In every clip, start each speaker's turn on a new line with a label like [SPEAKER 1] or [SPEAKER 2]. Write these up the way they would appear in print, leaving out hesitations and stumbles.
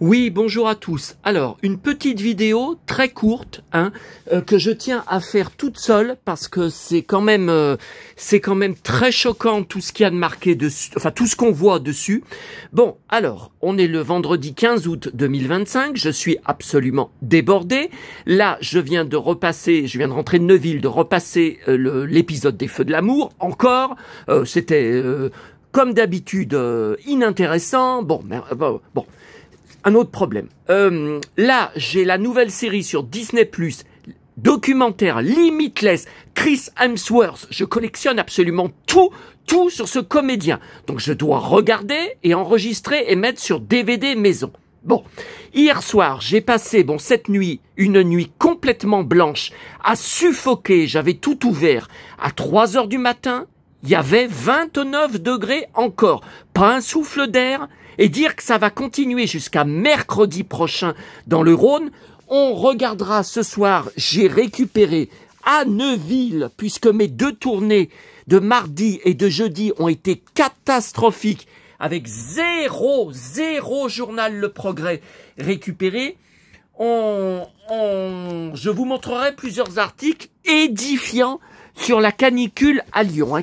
[SPEAKER 1] Oui, bonjour à tous. Alors, une petite vidéo très courte, que je tiens à faire toute seule parce que c'est quand même très choquant tout ce qu'il y a de marqué dessus, enfin tout ce qu'on voit dessus. Bon, alors, on est le vendredi 15 août 2025, je suis absolument débordé. Là, je viens de rentrer de Neuville, de repasser l'épisode des Feux de l'amour, encore. C'était comme d'habitude inintéressant. Bon. Un autre problème. Là, j'ai la nouvelle série sur Disney+, documentaire Limitless, Chris Hemsworth. Je collectionne absolument tout sur ce comédien. Donc, je dois regarder et enregistrer et mettre sur DVD maison. Bon, hier soir, j'ai passé, cette nuit, une nuit complètement blanche, à suffoquer, j'avais tout ouvert. À 3 heures du matin, il y avait 29 degrés encore. Pas un souffle d'air. Et dire que ça va continuer jusqu'à mercredi prochain dans le Rhône. On regardera ce soir, j'ai récupéré à Neuville, puisque mes 2 tournées de mardi et de jeudi ont été catastrophiques, avec zéro journal Le Progrès récupéré. Je vous montrerai plusieurs articles édifiants sur la canicule à Lyon,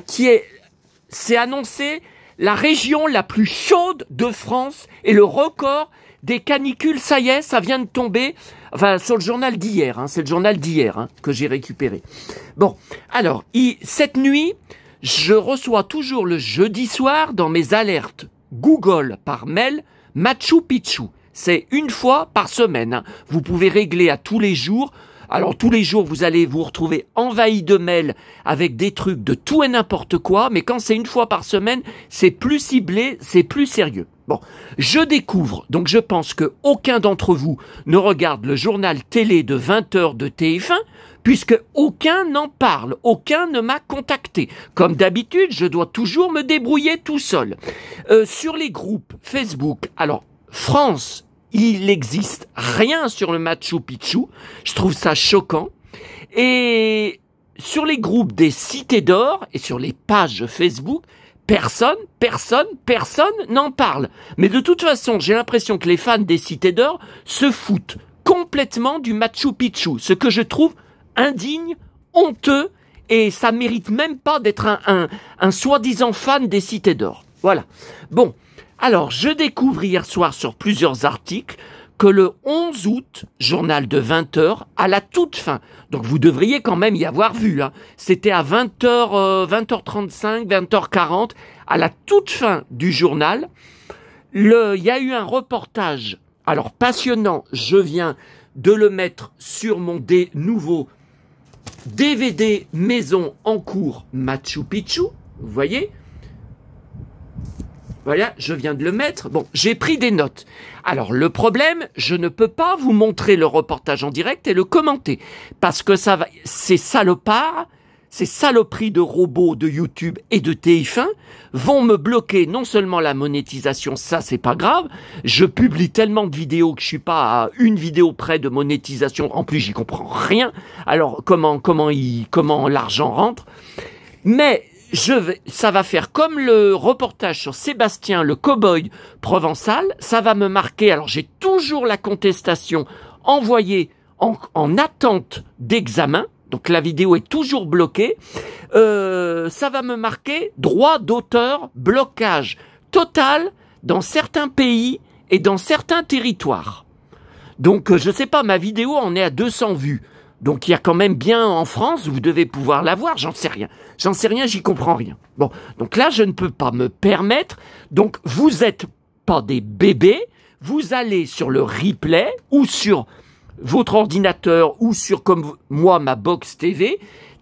[SPEAKER 1] c'est annoncé la région la plus chaude de France et le record des canicules, ça y est, ça vient de tomber, sur le journal d'hier, c'est le journal d'hier que j'ai récupéré. Bon, alors, cette nuit, je reçois toujours le jeudi soir dans mes alertes Google par mail, Machu Picchu. C'est une fois par semaine. Vous pouvez régler à tous les jours. Alors, tous les jours, vous allez vous retrouver envahi de mails avec des trucs de tout et n'importe quoi. Mais quand c'est une fois par semaine, c'est plus ciblé, c'est plus sérieux. Bon, je découvre, donc je pense que aucun d'entre vous ne regarde le journal télé de 20h de TF1, puisque aucun n'en parle, aucun ne m'a contacté. Comme d'habitude, je dois toujours me débrouiller tout seul. Sur les groupes Facebook, alors, France, il n'existe rien sur le Machu Picchu. Je trouve ça choquant. Et sur les groupes des Cités d'Or et sur les pages Facebook, personne n'en parle. Mais de toute façon, j'ai l'impression que les fans des Cités d'Or se foutent complètement du Machu Picchu. Ce que je trouve indigne, honteux, et ça mérite même pas d'être un soi-disant fan des Cités d'Or. Voilà. Bon. Alors, je découvre hier soir sur plusieurs articles que le 11 août, journal de 20h, à la toute fin, donc vous devriez quand même y avoir vu, c'était à 20h, 20h35, 20h40, à la toute fin du journal, il y a eu un reportage, alors passionnant, je viens de le mettre sur mon nouveau DVD maison en cours Machu Picchu, vous voyez. Voilà, je viens de le mettre. Bon, j'ai pris des notes. Alors, le problème, je ne peux pas vous montrer le reportage en direct et le commenter. Parce que ces salopards, ces saloperies de robots de YouTube et de TF1 vont me bloquer non seulement la monétisation, ça c'est pas grave. Je publie tellement de vidéos que je suis pas à une vidéo près de monétisation. En plus, j'y comprends rien. Alors, comment l'argent rentre. Mais ça va faire comme le reportage sur Sébastien, le cow-boy provençal, ça va me marquer, alors j'ai toujours la contestation envoyée en attente d'examen, donc la vidéo est toujours bloquée, ça va me marquer droit d'auteur, blocage total dans certains pays et dans certains territoires. Donc je sais pas, ma vidéo en est à 200 vues. Donc il y a quand même bien en France, vous devez pouvoir la voir, j'en sais rien, j'y comprends rien. Bon, donc là je ne peux pas me permettre, donc vous êtes pas des bébés, vous allez sur le replay ou sur votre ordinateur ou sur comme moi ma box TV,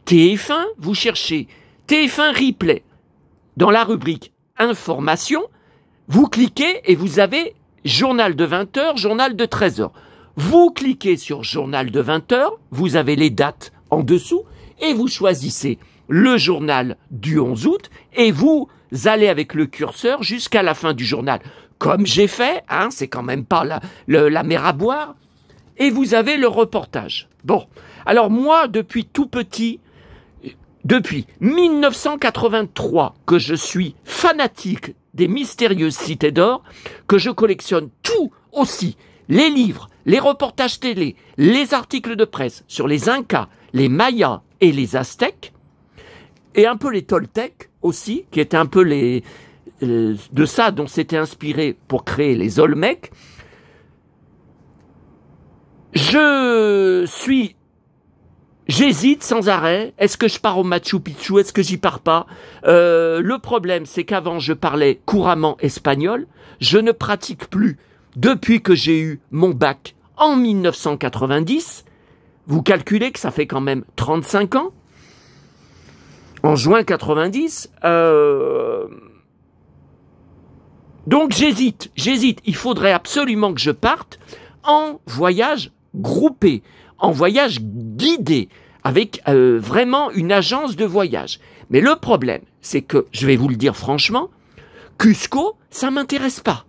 [SPEAKER 1] TF1, vous cherchez TF1 replay. Dans la rubrique information, vous cliquez et vous avez journal de 20h, journal de 13h. Vous cliquez sur journal de 20h, vous avez les dates en dessous et vous choisissez le journal du 11 août et vous allez avec le curseur jusqu'à la fin du journal. Comme j'ai fait, c'est quand même pas la mer à boire. Et vous avez le reportage. Bon, alors moi, depuis tout petit, depuis 1983 que je suis fanatique des mystérieuses cités d'or, que je collectionne tout aussi les livres, les reportages télé, les articles de presse sur les Incas, les Mayas et les Aztèques, et un peu les Toltecs aussi, qui étaient un peu de ça dont s'était inspiré pour créer les Olmecs. J'hésite sans arrêt. Est-ce que je pars au Machu Picchu? Est-ce que j'y pars pas? Le problème, c'est qu'avant, je parlais couramment espagnol. Je ne pratique plus depuis que j'ai eu mon bac en 1990. Vous calculez que ça fait quand même 35 ans. En juin 90. Donc j'hésite. Il faudrait absolument que je parte en voyage groupé, en voyage guidé, avec vraiment une agence de voyage. Mais le problème, c'est que, je vais vous le dire franchement, Cusco, ça m'intéresse pas.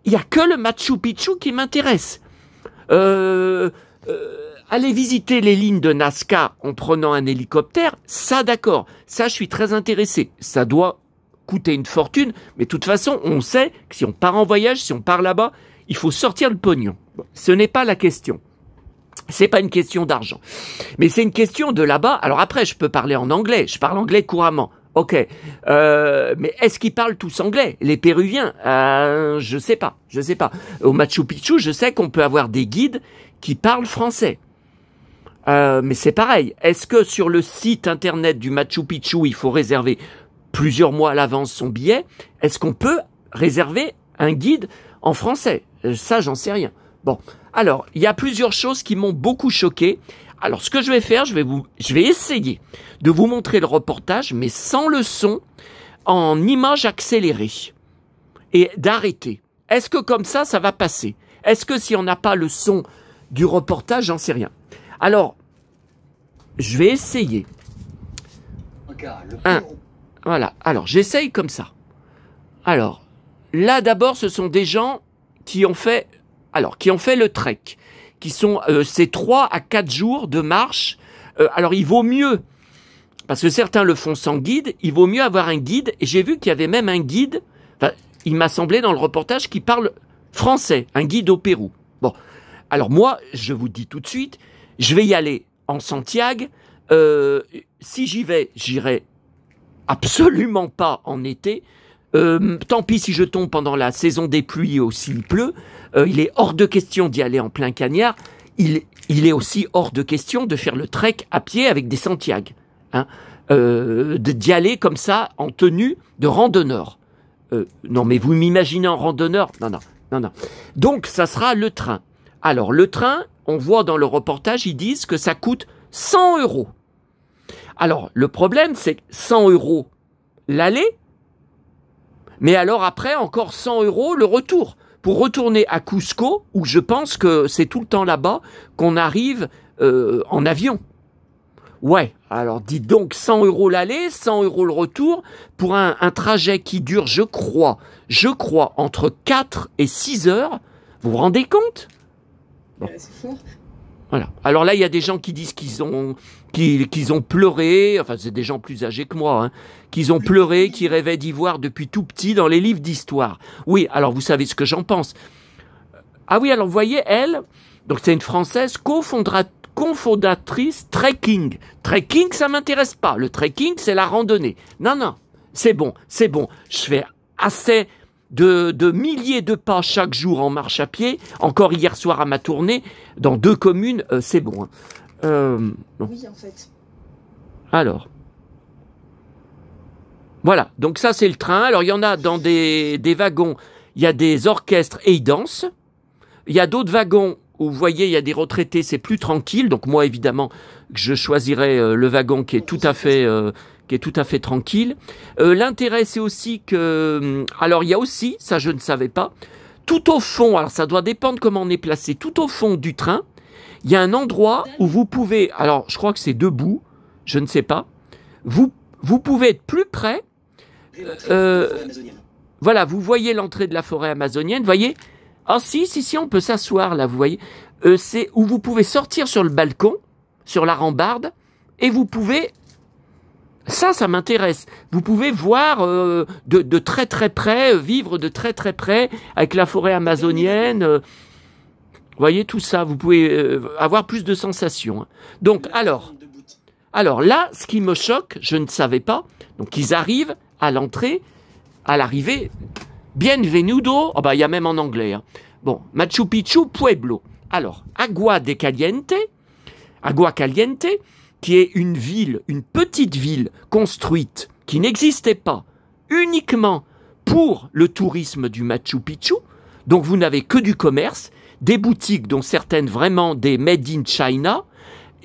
[SPEAKER 1] Y a que le Machu Picchu qui m'intéresse. Aller visiter les lignes de Nazca en prenant un hélicoptère, ça d'accord, ça je suis très intéressé. Ça doit coûter une fortune, mais de toute façon, on sait que si on part en voyage, si on part là-bas, il faut sortir le pognon. Bon, ce n'est pas la question. C'est pas une question d'argent. Mais c'est une question de là-bas. Alors après, je peux parler en anglais. Je parle anglais couramment. Ok. Mais est-ce qu'ils parlent tous anglais? Les Péruviens? Je sais pas. Au Machu Picchu, je sais qu'on peut avoir des guides qui parlent français. Mais c'est pareil. Est-ce que sur le site internet du Machu Picchu, il faut réserver plusieurs mois à l'avance son billet? Est-ce qu'on peut réserver un guide en français? Ça, j'en sais rien. Bon, alors, il y a plusieurs choses qui m'ont beaucoup choqué. Alors, ce que je vais faire, je vais essayer de vous montrer le reportage, mais sans le son, en image accélérée, et d'arrêter. Est-ce que comme ça va passer? Est-ce que si on n'a pas le son du reportage, j'en sais rien. Alors, je vais essayer. Voilà, alors, j'essaye comme ça. Alors, là, d'abord, ce sont des gens qui ont fait le trek, qui sont ces 3 à 4 jours de marche. Alors il vaut mieux, parce que certains le font sans guide, il vaut mieux avoir un guide, et j'ai vu qu'il y avait même un guide, il m'a semblé dans le reportage, qui parle français, un guide au Pérou. Bon, alors moi, je vous dis tout de suite, je vais y aller en Santiago. Si j'y vais, j'irai absolument pas en été. Tant pis si je tombe pendant la saison des pluies ou s'il pleut. Il est hors de question d'y aller en plein cagnard. Il est aussi hors de question de faire le trek à pied avec des Santiago. Hein, d'y aller comme ça en tenue de randonneur. Non, mais vous m'imaginez en randonneur? Non. Donc, ça sera le train. Alors, le train, on voit dans le reportage, ils disent que ça coûte 100 €. Alors, le problème, c'est 100 € l'aller, mais alors après, encore 100 € le retour. Pour retourner à Cusco, où je pense que c'est tout le temps là-bas qu'on arrive en avion. Ouais, alors dites donc 100 € l'aller, 100 € le retour, pour un trajet qui dure, je crois, entre 4 et 6 heures. Vous vous rendez compte? Bon.
[SPEAKER 2] C'est fort.
[SPEAKER 1] Voilà. Alors là, il y a des gens qui disent qu'ils ont pleuré, enfin c'est des gens plus âgés que moi, hein, qu'ils ont pleuré, qui rêvaient d'y voir depuis tout petit dans les livres d'histoire. Oui, alors vous savez ce que j'en pense. Ah oui, alors vous voyez, elle, donc c'est une Française cofondatrice trekking. Trekking, ça m'intéresse pas. Le trekking, c'est la randonnée. Non, c'est bon. Je fais assez de milliers de pas chaque jour en marche à pied. Encore hier soir à ma tournée, dans 2 communes, c'est bon. Bon.
[SPEAKER 2] Oui, en fait.
[SPEAKER 1] Alors. Voilà, donc ça c'est le train. Alors il y en a dans des wagons, il y a des orchestres et ils dansent. Il y a d'autres wagons où vous voyez, il y a des retraités, c'est plus tranquille. Donc moi évidemment, je choisirais le wagon qui est tout à fait tranquille. L'intérêt c'est aussi que, alors il y a aussi, ça je ne savais pas, tout au fond, alors ça doit dépendre comment on est placé, tout au fond du train, il y a un endroit où vous pouvez, alors je crois que c'est debout, je ne sais pas, vous pouvez être plus près. Voilà, vous voyez l'entrée de la forêt amazonienne, vous voyez? Ah si, on peut s'asseoir là, vous voyez? C'est où vous pouvez sortir sur le balcon, sur la rambarde, et vous pouvez Ça m'intéresse. Vous pouvez voir de très très près, vivre de très très près avec la forêt amazonienne. Vous voyez tout ça, vous pouvez avoir plus de sensations. Donc alors là, ce qui me choque, je ne savais pas. Donc ils arrivent à l'entrée, à l'arrivée. Bienvenido. Oh bah il y a même en anglais. Hein. Bon, Machu Picchu, Pueblo. Alors, Agua Caliente, qui est une ville, une petite ville construite, qui n'existait pas, uniquement pour le tourisme du Machu Picchu. Donc vous n'avez que du commerce, des boutiques dont certaines vraiment des made in China,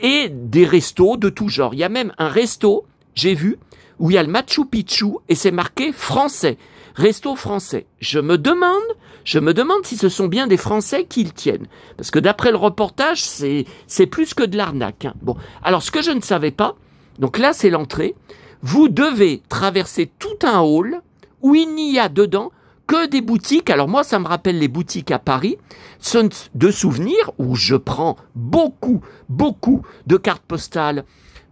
[SPEAKER 1] et des restos de tout genre. Il y a même un resto, j'ai vu, où il y a le Machu Picchu et c'est marqué français. Resto français. Je me demande si ce sont bien des Français qui le tiennent. Parce que d'après le reportage, c'est plus que de l'arnaque. Hein. Bon, alors ce que je ne savais pas, donc là c'est l'entrée, vous devez traverser tout un hall où il n'y a dedans que des boutiques. Alors moi ça me rappelle les boutiques à Paris, de souvenirs où je prends beaucoup de cartes postales,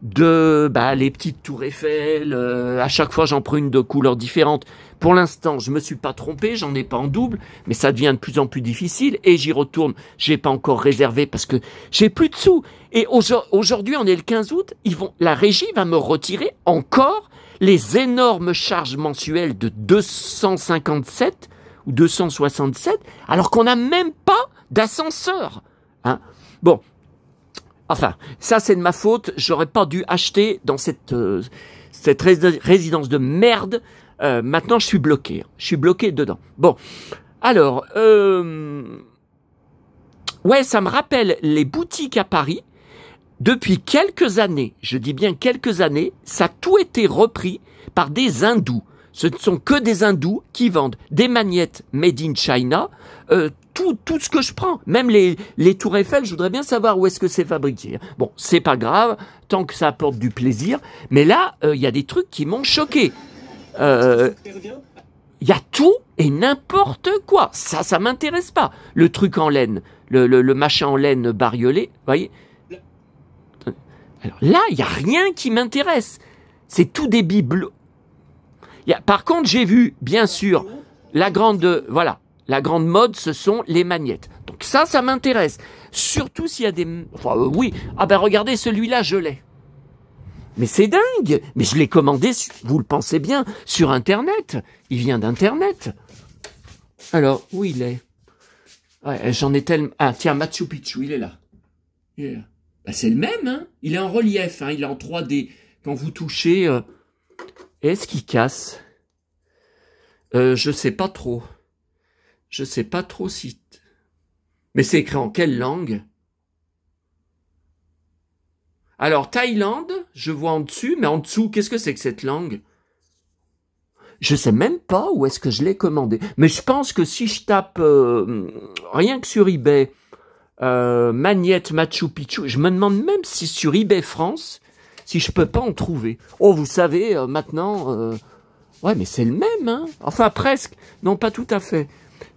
[SPEAKER 1] de les petites tours Eiffel, à chaque fois j'en prends une de couleurs différentes. Pour l'instant, je me suis pas trompé, j'en ai pas en double, mais ça devient de plus en plus difficile et j'y retourne. J'ai pas encore réservé parce que j'ai plus de sous. Et aujourd'hui, on est le 15 août, la régie va me retirer encore les énormes charges mensuelles de 257 ou 267, alors qu'on n'a même pas d'ascenseur. Hein. Bon. Enfin, ça c'est de ma faute, j'aurais pas dû acheter dans cette résidence de merde. Maintenant je suis bloqué dedans. Bon, alors, ouais, ça me rappelle les boutiques à Paris. Depuis quelques années, je dis bien quelques années, ça a tout été repris par des hindous. Ce ne sont que des hindous qui vendent des magnettes made in China, tout ce que je prends, même les tours Eiffel, je voudrais bien savoir où est-ce que c'est fabriqué. Bon, c'est pas grave, tant que ça apporte du plaisir, mais là, il y a des trucs qui m'ont choqué. Il y a tout et n'importe quoi. Ça m'intéresse pas. Le truc en laine, le machin en laine bariolé, vous voyez. Alors là, il y a rien qui m'intéresse. C'est tout des bibelots. Par contre, j'ai vu, bien sûr, la grande mode, ce sont les magnettes. Donc ça m'intéresse. Surtout s'il y a des... Enfin, oui. Ah ben regardez, celui-là, je l'ai. Mais c'est dingue. Mais je l'ai commandé, vous le pensez bien, sur Internet. Il vient d'Internet. Alors, où il est? Ouais, j'en ai tellement... Ah, tiens, Machu Picchu, il est là. Ben, c'est le même, hein. Il est en relief, hein. Il est en 3D. Quand vous touchez... Est-ce qu'il casse? Je sais pas trop. Je sais pas trop si... Mais c'est écrit en quelle langue? Alors, Thaïlande, je vois en dessus, mais en dessous, qu'est-ce que c'est que cette langue? Je sais même pas où est-ce que je l'ai commandé. Mais je pense que si je tape, rien que sur eBay, Magnette Machu Picchu, je me demande même si sur eBay France, si je peux pas en trouver. Oh, vous savez, maintenant... Ouais, mais c'est le même, hein. Enfin, presque. Non, pas tout à fait.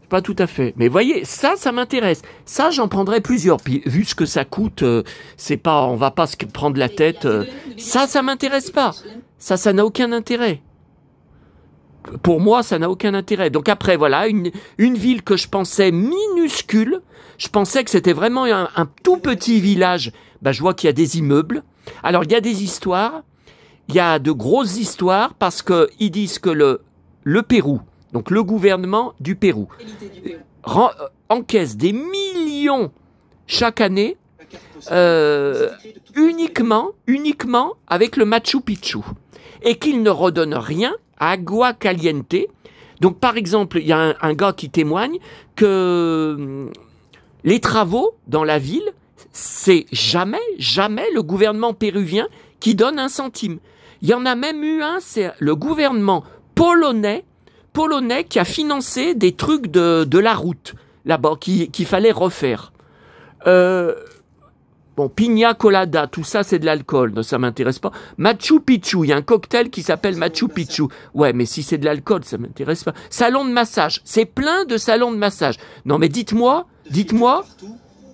[SPEAKER 1] Pas tout à fait. Mais voyez, ça m'intéresse. Ça, j'en prendrais plusieurs. Puis, vu ce que ça coûte, c'est pas, on va pas se prendre la tête. Ça m'intéresse pas. Ça n'a aucun intérêt. Pour moi, ça n'a aucun intérêt. Donc après, voilà, une ville que je pensais minuscule. Je pensais que c'était vraiment un tout petit village. Ben, je vois qu'il y a des immeubles. Alors, il y a des histoires. Il y a de grosses histoires parce que ils disent que le Pérou, donc le gouvernement du Pérou, encaisse des millions chaque année uniquement avec le Machu Picchu et qu'il ne redonne rien à Agua Caliente. Donc par exemple, il y a un gars qui témoigne que les travaux dans la ville, c'est jamais le gouvernement péruvien qui donne un centime. Il y en a même eu un, c'est le gouvernement polonais qui a financé des trucs de la route, là-bas, qu'il fallait refaire. Bon, Pina Colada, tout ça, c'est de l'alcool, ça m'intéresse pas. Machu Picchu, il y a un cocktail qui s'appelle Machu Picchu. Ouais, mais si c'est de l'alcool, ça m'intéresse pas. Salon de massage, c'est plein de salons de massage. Non, mais dites-moi,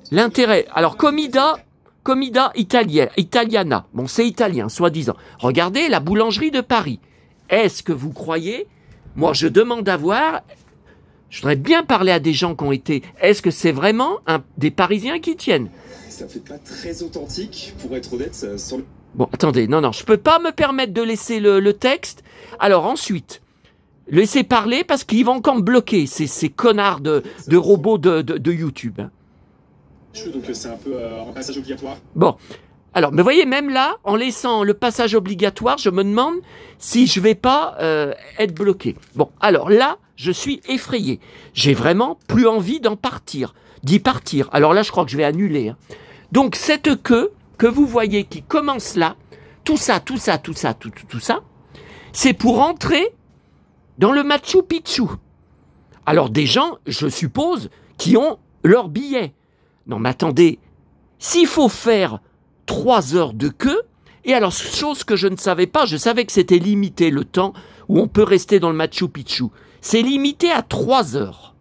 [SPEAKER 1] l'intérêt. Alors, Comida, Comida Italiana. Bon, c'est italien, soi-disant. Regardez la boulangerie de Paris. Est-ce que vous croyez? Moi, je demande à voir. Je voudrais bien parler à des gens qui ont été. Est-ce que c'est vraiment des Parisiens qui tiennent?
[SPEAKER 2] Ça fait pas très authentique, pour être honnête. Sur le...
[SPEAKER 1] Bon, attendez, non, je peux pas me permettre de laisser le texte. Alors ensuite, laissez parler parce qu'ils vont encore me bloquer, ces connards de robots de YouTube.
[SPEAKER 2] Donc c'est un peu un passage obligatoire.
[SPEAKER 1] Bon, alors, mais voyez, même là, en laissant le passage obligatoire, je me demande si je vais pas être bloqué. Bon, alors là, je suis effrayé. J'ai vraiment plus envie d'y partir. Alors là, je crois que je vais annuler. Hein. Donc, cette queue que vous voyez qui commence là, tout ça, c'est pour entrer dans le Machu Picchu. Alors, des gens, je suppose, qui ont leur billet. Non, mais attendez, s'il faut faire 3 heures de queue, et alors, chose que je ne savais pas, je savais que c'était limité le temps où on peut rester dans le Machu Picchu. C'est limité à 3 heures.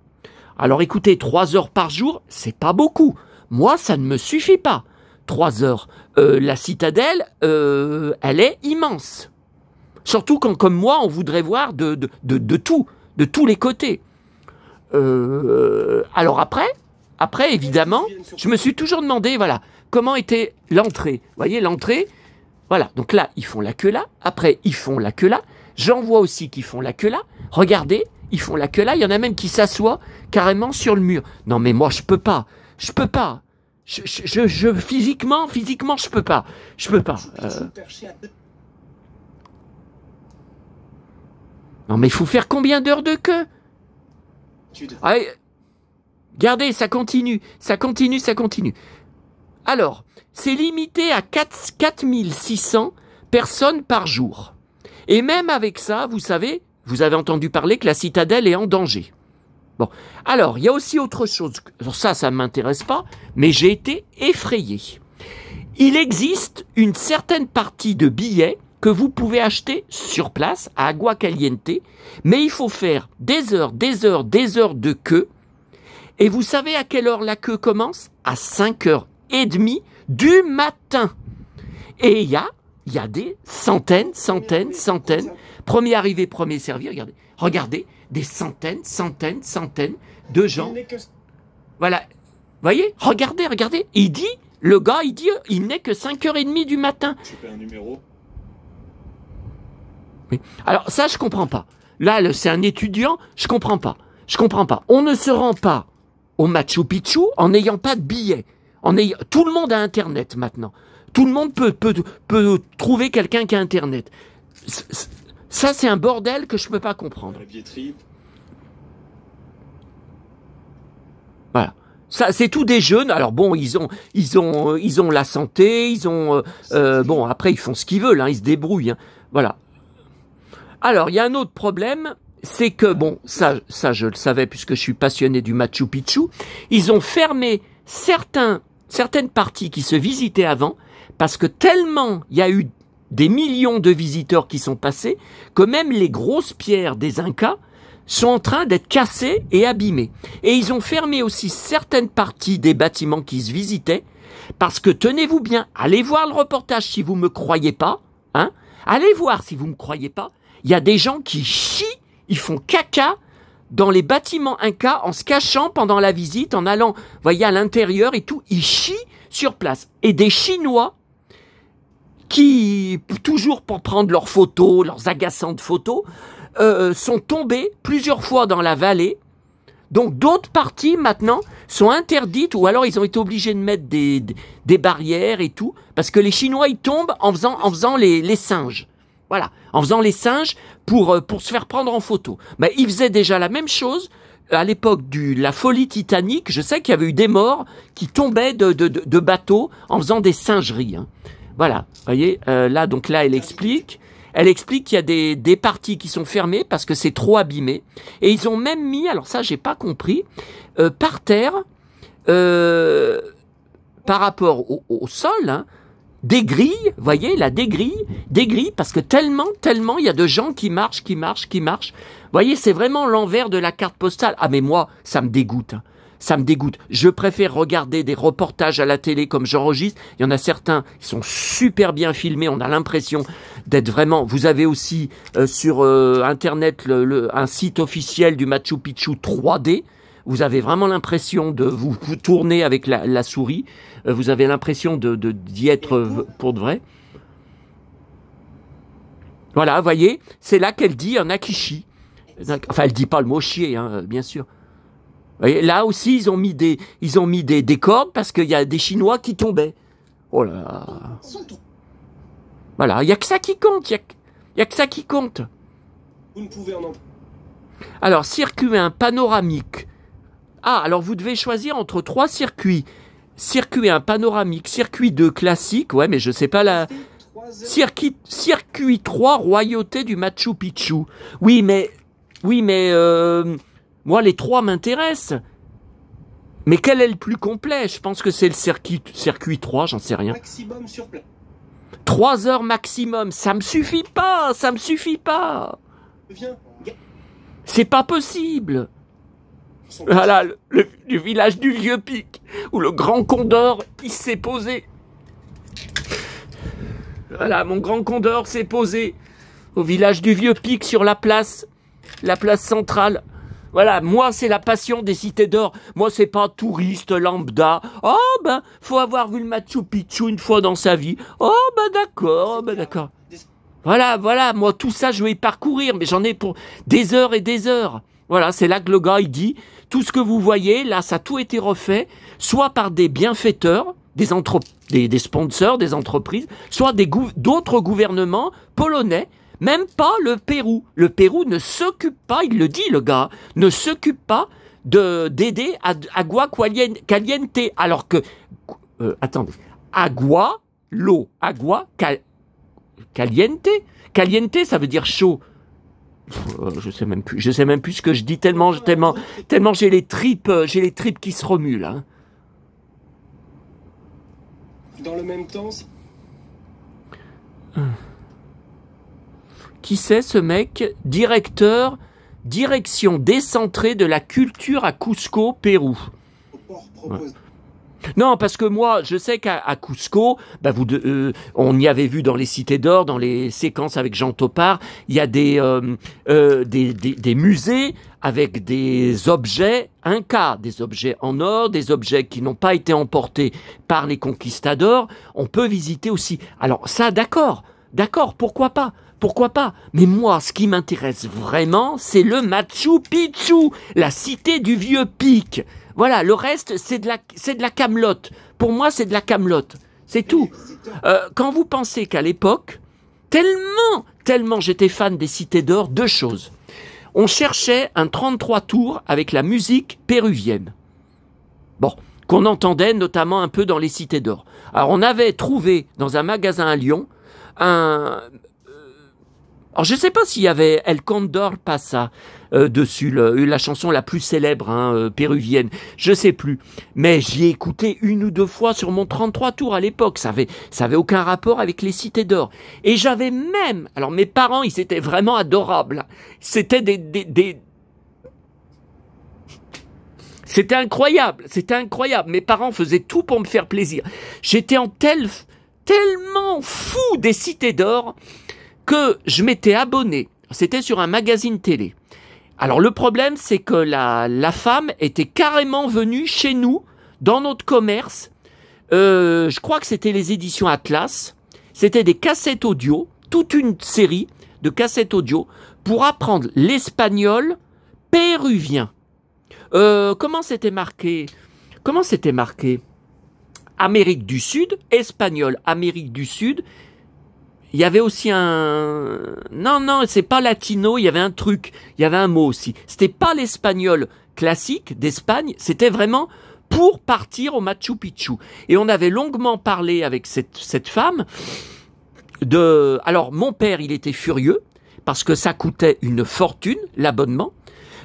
[SPEAKER 1] Alors écoutez, 3 heures par jour, c'est pas beaucoup. Moi, ça ne me suffit pas. 3 heures. La citadelle, elle est immense. Surtout quand, comme moi, on voudrait voir de tout, de tous les côtés. Alors après, évidemment, je me suis toujours demandé, voilà, comment était l'entrée. Vous voyez, l'entrée, voilà. Donc là, ils font la queue là. Après, ils font la queue là. J'en vois aussi qui font la queue là. Regardez, ils font la queue là. Il y en a même qui s'assoient carrément sur le mur. Non, mais moi, je peux pas. Physiquement, je peux pas. Non, mais il faut faire combien d'heures de queue? Allez, regardez, ça continue. Alors, c'est limité à 4600 personnes par jour. Et même avec ça, vous savez, vous avez entendu parler que la citadelle est en danger. Bon, alors, il y a aussi autre chose. Ça ne m'intéresse pas, mais j'ai été effrayé. Il existe une certaine partie de billets que vous pouvez acheter sur place, à Agua Caliente, mais il faut faire des heures de queue. Et vous savez à quelle heure la queue commence? À 5h30 du matin. Et il y a des centaines. Premier arrivé, premier servi, regardez, des centaines de gens. Voilà, voyez, regardez. Le gars, il n'est que 5h30 du matin.
[SPEAKER 2] Tu fais un numéro.
[SPEAKER 1] Oui. Alors ça, je comprends pas. Là, c'est un étudiant, je comprends pas. On ne se rend pas au Machu Picchu en n'ayant pas de billet. Tout le monde a Internet maintenant. Tout le monde peut trouver quelqu'un qui a Internet. Ça, c'est un bordel que je peux pas comprendre. Voilà. Ça, c'est tout des jeunes. Alors bon, ils ont la santé, bon, après ils font ce qu'ils veulent, hein, ils se débrouillent. Hein. Voilà. Alors, il y a un autre problème, c'est que, bon, ça je le savais puisque je suis passionné du Machu Picchu, ils ont fermé certaines parties qui se visitaient avant, parce que tellement il y a eu des millions de visiteurs qui sont passés, que même les grosses pierres des Incas sont en train d'être cassées et abîmées. Et ils ont fermé aussi certaines parties des bâtiments qui se visitaient, parce que, tenez-vous bien, allez voir le reportage si vous me croyez pas, hein, allez voir si vous me croyez pas, il y a des gens qui chient, ils font caca dans les bâtiments Incas en se cachant pendant la visite, en allant, voyez, à l'intérieur et tout, ils chient sur place. Et des Chinois qui, toujours pour prendre leurs photos, leurs agaçantes photos, sont tombés plusieurs fois dans la vallée. Donc d'autres parties maintenant sont interdites, ou alors ils ont été obligés de mettre des barrières et tout, parce que les Chinois ils tombent en faisant les singes. Voilà, en faisant les singes pour se faire prendre en photo. Mais ils faisaient déjà la même chose à l'époque de la folie Titanic. Je sais qu'il y avait eu des morts qui tombaient de bateaux en faisant des singeries. Hein. Voilà, vous voyez, là elle explique qu'il y a des parties qui sont fermées parce que c'est trop abîmé. Et ils ont même mis, alors ça j'ai pas compris, par terre, par rapport au sol, hein, des grilles, voyez, là, des grilles, parce que tellement, il y a de gens qui marchent. Voyez, c'est vraiment l'envers de la carte postale. Ah, mais moi, ça me dégoûte. Hein. Ça me dégoûte. Je préfère regarder des reportages à la télé comme j'enregistre. Il y en a certains qui sont super bien filmés. On a l'impression d'être vraiment... Vous avez aussi sur Internet un site officiel du Machu Picchu 3D. Vous avez vraiment l'impression de vous tourner avec la souris. Vous avez l'impression d'y être pour de vrai. Voilà, vous voyez, c'est là qu'elle dit un akishi. Enfin, elle dit pas le mot chier, hein, bien sûr. Vous voyez, là aussi, ils ont mis des cordes parce qu'il y a des Chinois qui tombaient. Oh là là. Voilà, il y a que ça qui compte. Il y a que ça qui compte.
[SPEAKER 2] Vous ne pouvez en...
[SPEAKER 1] Alors, circuit 1 panoramique. Ah, alors vous devez choisir entre 3 circuits. Circuit 1 panoramique, circuit 2 classique. Ouais, mais je sais pas la... Circuit 3 royauté du Machu Picchu. Oui, mais moi, les 3 m'intéressent. Mais quel est le plus complet? Je pense que c'est le circuit 3, j'en sais rien.
[SPEAKER 2] Maximum sur place.
[SPEAKER 1] 3 heures maximum, ça me suffit pas. C'est pas possible. Voilà, le village du Vieux Pic, où le grand Condor, il s'est posé. Voilà, mon grand Condor s'est posé au village du Vieux Pic sur la place centrale. Voilà, moi, c'est la passion des cités d'or. Moi, c'est pas touriste lambda. Oh, ben, faut avoir vu le Machu Picchu une fois dans sa vie. Oh, ben, d'accord. Voilà, moi, tout ça, je vais y parcourir, mais j'en ai pour des heures et des heures. Voilà, c'est là que le gars, il dit, tout ce que vous voyez, là, ça a tout été refait, soit par des bienfaiteurs, des sponsors, des entreprises, soit d'autres gouvernements polonais, même pas le Pérou. Le Pérou ne s'occupe pas, il le dit le gars, ne s'occupe pas d'aider Agua Caliente, alors que, attendez, l'eau, Caliente, Caliente, ça veut dire chaud. Je sais même plus ce que je dis tellement j'ai les tripes qui se remuent là.
[SPEAKER 2] Dans le même temps,
[SPEAKER 1] Qui c'est ce mec? Direction décentrée de la culture à Cusco, Pérou. Ouais. Non, parce que moi, je sais qu'à Cusco, on y avait vu dans les cités d'or, dans les séquences avec Jean Topard, il y a des musées avec des objets incas, des objets en or, des objets qui n'ont pas été emportés par les conquistadors. On peut visiter aussi. Alors ça, d'accord, pourquoi pas? Mais moi, ce qui m'intéresse vraiment, c'est le Machu Picchu, la cité du Vieux Pic. Voilà, le reste, c'est de la camelote. Pour moi, c'est de la camelote. C'est tout. Quand vous pensez qu'à l'époque, tellement j'étais fan des cités d'or, 2 choses. On cherchait un 33 tours avec la musique péruvienne. Bon, qu'on entendait notamment un peu dans les cités d'or. Alors, on avait trouvé dans un magasin à Lyon alors, je sais pas s'il y avait El Condor Pasa dessus, la chanson la plus célèbre péruvienne, je sais plus. Mais j'y ai écouté 1 ou 2 fois sur mon 33 tours à l'époque. Ça avait aucun rapport avec les cités d'or. Et j'avais même... Alors, mes parents, ils étaient vraiment adorables. C'était C'était incroyable. Mes parents faisaient tout pour me faire plaisir. J'étais tellement fou des cités d'or que je m'étais abonné. C'était sur un magazine télé. Alors le problème, c'est que la femme était carrément venue chez nous, dans notre commerce. Je crois que c'était les éditions Atlas. C'était des cassettes audio, toute une série de cassettes audio pour apprendre l'espagnol péruvien. Comment c'était marqué? Amérique du Sud, espagnol, Amérique du Sud. Il y avait aussi non, c'est pas latino, il y avait un truc, il y avait un mot aussi. C'était pas l'espagnol classique d'Espagne, c'était vraiment pour partir au Machu Picchu. Et on avait longuement parlé avec cette femme alors mon père, il était furieux parce que ça coûtait une fortune, l'abonnement.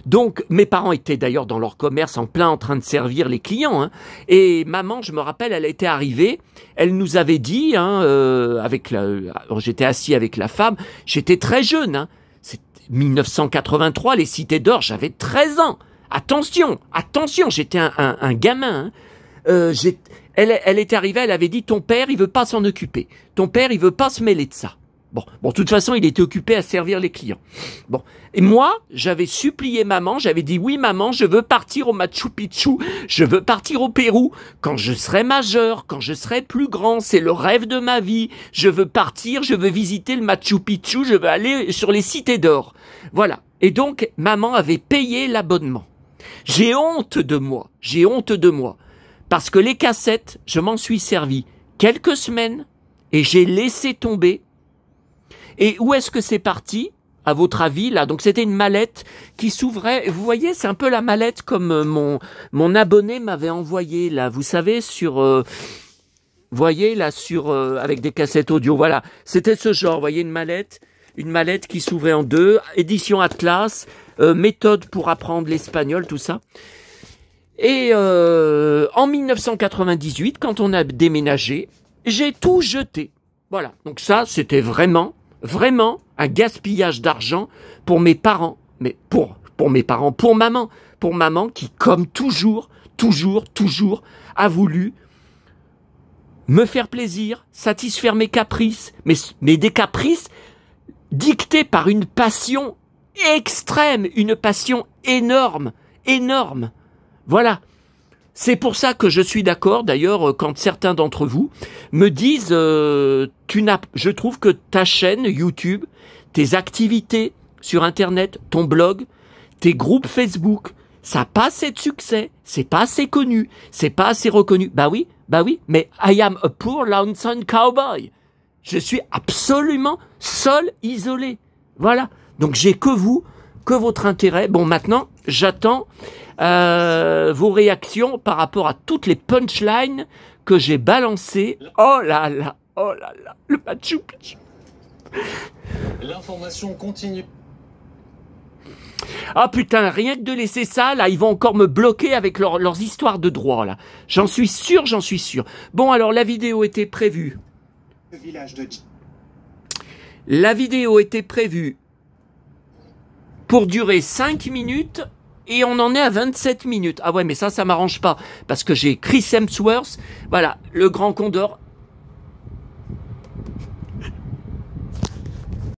[SPEAKER 1] Donc, mes parents étaient d'ailleurs dans leur commerce en train de servir les clients. Et maman, je me rappelle, elle était arrivée, elle nous avait dit, j'étais assis avec la femme, j'étais très jeune, c'est 1983, les cités d'or, j'avais 13 ans. Attention, attention, j'étais un gamin. Hein. Elle était arrivée, elle avait dit, ton père, il veut pas s'en occuper. Ton père, il veut pas se mêler de ça. Bon, de toute façon, il était occupé à servir les clients. Bon, et moi, j'avais supplié maman, j'avais dit, oui maman, je veux partir au Machu Picchu, je veux partir au Pérou, quand je serai majeur, quand je serai plus grand, c'est le rêve de ma vie, je veux partir, je veux visiter le Machu Picchu, je veux aller sur les cités d'or. Voilà. Et donc, maman avait payé l'abonnement. J'ai honte de moi, parce que les cassettes, je m'en suis servi quelques semaines, et j'ai laissé tomber. Et où est-ce que c'est parti, à votre avis, là? Donc, c'était une mallette qui s'ouvrait. Vous voyez, c'est un peu la mallette comme mon abonné m'avait envoyé, là. Vous savez, voyez, là, avec des cassettes audio. Voilà. C'était ce genre. Vous voyez, une mallette qui s'ouvrait en deux. Édition Atlas. Méthode pour apprendre l'espagnol, tout ça. Et en 1998, quand on a déménagé, j'ai tout jeté. Voilà. Donc ça, c'était vraiment un gaspillage d'argent pour mes parents, mais pour maman qui, comme toujours a voulu me faire plaisir, satisfaire mes caprices, mais des caprices dictés par une passion extrême, une passion énorme. Voilà. C'est pour ça que je suis d'accord, d'ailleurs, quand certains d'entre vous me disent je trouve que ta chaîne YouTube, tes activités sur Internet, ton blog, tes groupes Facebook, ça n'a pas assez de succès, c'est pas assez connu, c'est pas assez reconnu. Bah oui, mais I am a poor lonesome cowboy. Je suis absolument seul, isolé. Voilà. Donc j'ai que votre intérêt. Bon, maintenant, j'attends vos réactions par rapport à toutes les punchlines que j'ai balancées. Oh là là, le Machu Picchu.
[SPEAKER 2] L'information continue.
[SPEAKER 1] Ah putain, rien que de laisser ça, là, ils vont encore me bloquer avec leurs histoires de droit, là. J'en suis sûr. Bon, alors, la vidéo était prévue. La vidéo était prévue pour durer 5 minutes et on en est à 27 minutes. Ah ouais, mais ça m'arrange pas parce que j'ai Chris Hemsworth, voilà, le grand condor,